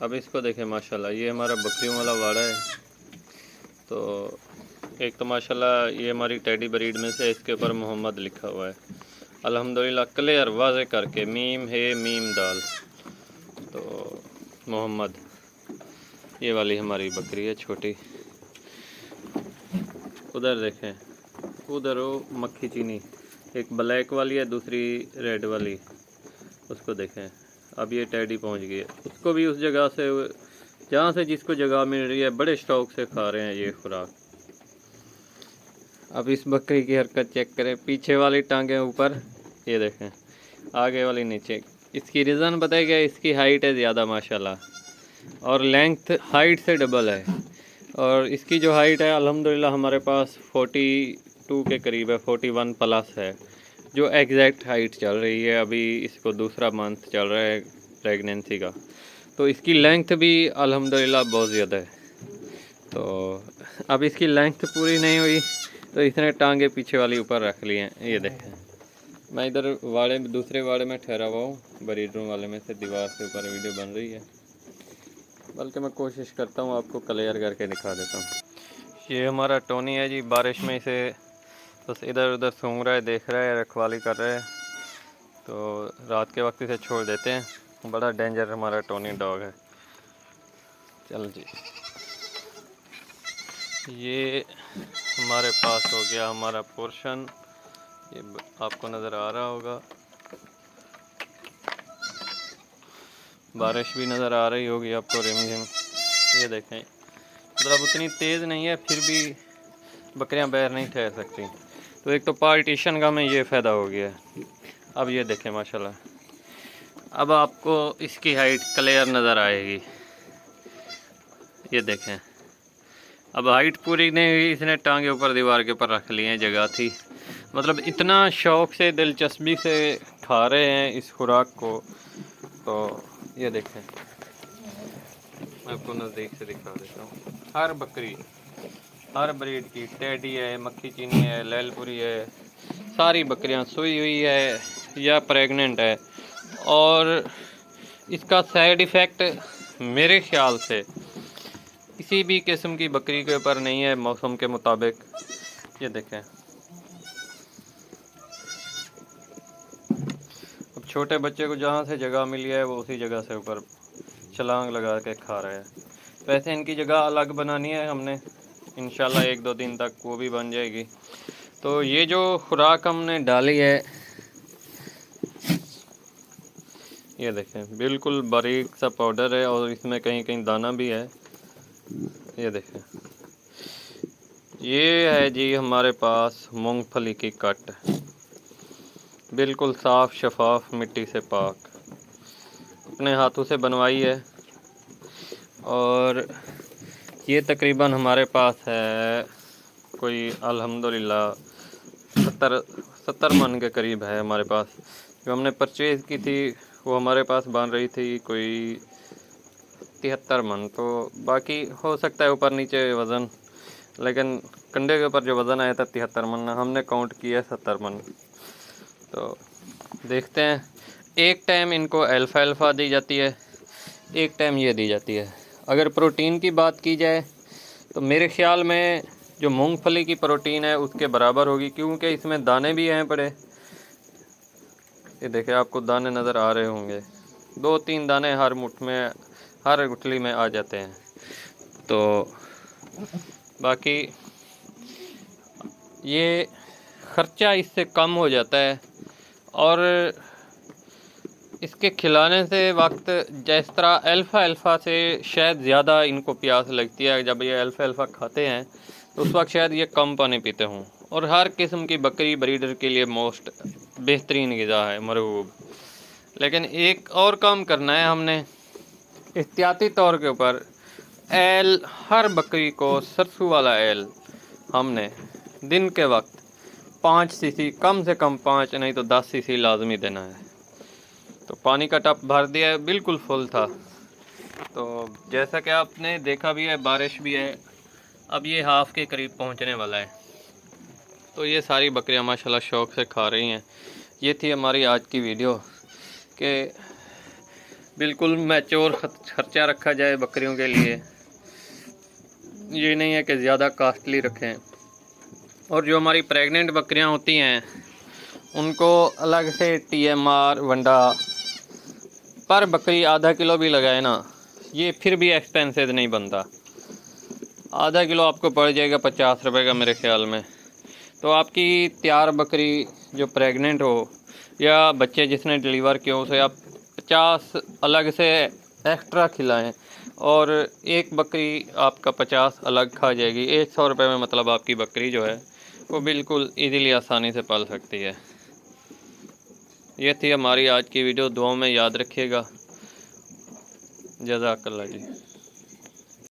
अब इसको देखें माशाल्लाह, ये हमारा बकरियों वाला वाड़ा है। तो एक तो माशाल्लाह ये हमारी टेडी ब्रीड में से, इसके ऊपर मोहम्मद लिखा हुआ है अल्हम्दुलिल्लाह, क्लियर वाज़े करके, मीम है मीम दाल। तो मोहम्मद ये वाली हमारी बकरी है छोटी। उधर देखें, उधर वो मक्खी चीनी, एक ब्लैक वाली है, दूसरी रेड वाली, उसको देखें। अब ये टेडी पहुंच गई है, उसको भी उस जगह से जहाँ से जिसको जगह मिल रही है बड़े शौक से खा रहे हैं ये खुराक। अब इस बकरी की हरकत चेक करें, पीछे वाली टांगें ऊपर, ये देखें, आगे वाली नीचे। इसकी रीज़न पता है क्या? इसकी हाइट है ज़्यादा माशाल्लाह, और लेंथ हाइट से डबल है। और इसकी जो हाइट है अल्हम्दुलिल्लाह हमारे पास 42 के करीब है, 41 प्लस है, जो एग्जैक्ट हाइट चल रही है। अभी इसको दूसरा मंथ चल रहा है प्रेगनेंसी का, तो इसकी लेंथ भी अल्हम्दुलिल्लाह बहुत ज़्यादा है। तो अब इसकी लेंथ पूरी नहीं हुई तो इसने टांगे पीछे वाली ऊपर रख ली हैं। ये देखें, मैं इधर वाड़े में, दूसरे वाड़े में ठहरा हुआ हूँ, ब्रीड रूम वाले में से दीवार के ऊपर वीडियो बन रही है, बल्कि मैं कोशिश करता हूँ आपको क्लियर करके दिखा देता हूँ। ये हमारा टोनी है जी, बारिश में इसे बस इधर उधर सूंघ रहा है, देख रहा है, रखवाली कर रहा है। तो रात के वक्त इसे छोड़ देते हैं, बड़ा डेंजर हमारा टोनी डॉग है। चल जी, ये हमारे पास हो गया हमारा पोर्शन, ये आपको नज़र आ रहा होगा, बारिश भी नज़र आ रही होगी आपको रिमझिम। ये देखें, मतलब उतनी तेज़ नहीं है, फिर भी बकरियां बाहर नहीं ठहर सकती। तो एक तो पार्टीशन का हमें ये फ़ायदा हो गया है। अब ये देखें माशाल्लाह, अब आपको इसकी हाइट क्लियर नज़र आएगी। ये देखें, अब हाइट पूरी नहीं हुई, इसने टांगे ऊपर दीवार के ऊपर रख ली हैं, जगह थी। मतलब इतना शौक़ से, दिलचस्पी से खा रहे हैं इस खुराक को। तो ये देखें, मैं आपको नज़दीक से दिखा देता हूँ। हर बकरी, हर ब्रीड की, टेडी है, मक्खी चीनी है, लैलपुरी है, सारी बकरियां सोई हुई है या प्रेग्नेंट है। और इसका साइड इफ़ेक्ट मेरे ख्याल से किसी भी किस्म की बकरी के ऊपर नहीं है मौसम के मुताबिक। ये देखें, अब छोटे बच्चे को जहाँ से जगह मिली है वो उसी जगह से ऊपर छलांग लगा के खा रहे हैं। वैसे इनकी जगह अलग बनानी है हमने, इंशाल्लाह 1-2 दिन तक वो भी बन जाएगी। तो ये जो खुराक हमने डाली है, ये देखें, बिल्कुल बारीक सा पाउडर है और इसमें कहीं कहीं दाना भी है। ये देखें, ये है जी हमारे पास मूंगफली की कट, बिल्कुल साफ़ शफाफ, मिट्टी से पाक, अपने हाथों से बनवाई है। और ये तकरीबन हमारे पास है कोई अल्हम्दुलिल्लाह 70 मन के करीब है हमारे पास। जो हमने परचेज़ की थी वो हमारे पास बन रही थी कोई 73 मन। तो बाकी हो सकता है ऊपर नीचे वज़न, लेकिन कंडे के ऊपर जो वज़न आया था 73 मन, हमने काउंट किया 70 मन। तो देखते हैं, एक टाइम इनको अल्फ़ा दी जाती है, एक टाइम ये दी जाती है। अगर प्रोटीन की बात की जाए तो मेरे ख़्याल में जो मूंगफली की प्रोटीन है उसके बराबर होगी, क्योंकि इसमें दाने भी हैं पड़े। ये देखिए, आपको दाने नज़र आ रहे होंगे, 2-3 दाने हर मुट्ठ में, हर गुठली में आ जाते हैं। तो बाकी ये ख़र्चा इससे कम हो जाता है। और इसके खिलाने से वक्त, जिस तरह अल्फ़ा से शायद ज़्यादा इनको प्यास लगती है, जब ये अल्फ़ा खाते हैं तो उस वक्त शायद ये कम पानी पीते हों। और हर किस्म की बकरी ब्रीडर के लिए मोस्ट बेहतरीन ग़िज़ा है, मरगूब। लेकिन एक और काम करना है हमने, एहतियाती तौर के ऊपर एल, हर बकरी को सरसों वाला एल हमने दिन के वक्त 5 सीसी, कम से कम 5 नहीं तो 10 सीसी लाजमी देना है। तो पानी का टब भर दिया है, बिल्कुल फुल था। तो जैसा कि आपने देखा भी है, बारिश भी है, अब ये हाफ़ के करीब पहुंचने वाला है। तो ये सारी बकरियां माशाल्लाह शौक़ से खा रही हैं। ये थी हमारी आज की वीडियो कि बिल्कुल मैच्योर खर्चा रखा जाए बकरियों के लिए, ये नहीं है कि ज़्यादा कॉस्टली रखें। और जो हमारी प्रेग्नेंट बकरियां होती हैं उनको अलग से TMR वंडा पर बकरी आधा किलो भी लगाए ना, ये फिर भी एक्सपेंसिव नहीं बनता। आधा किलो आपको पड़ जाएगा 50 रुपये का मेरे ख्याल में। तो आपकी तैयार बकरी जो प्रेग्नेंट हो या बच्चे जिसने डिलीवर किया उसे आप 50 अलग से एक्स्ट्रा खिलाएं और एक बकरी आपका 50 अलग खा जाएगी। 100 रुपये में मतलब आपकी बकरी जो है वो बिल्कुल इजीली आसानी से पल सकती है। ये थी हमारी आज की वीडियो, दुआओं में याद रखिएगा। जज़ाकल्लाह जी।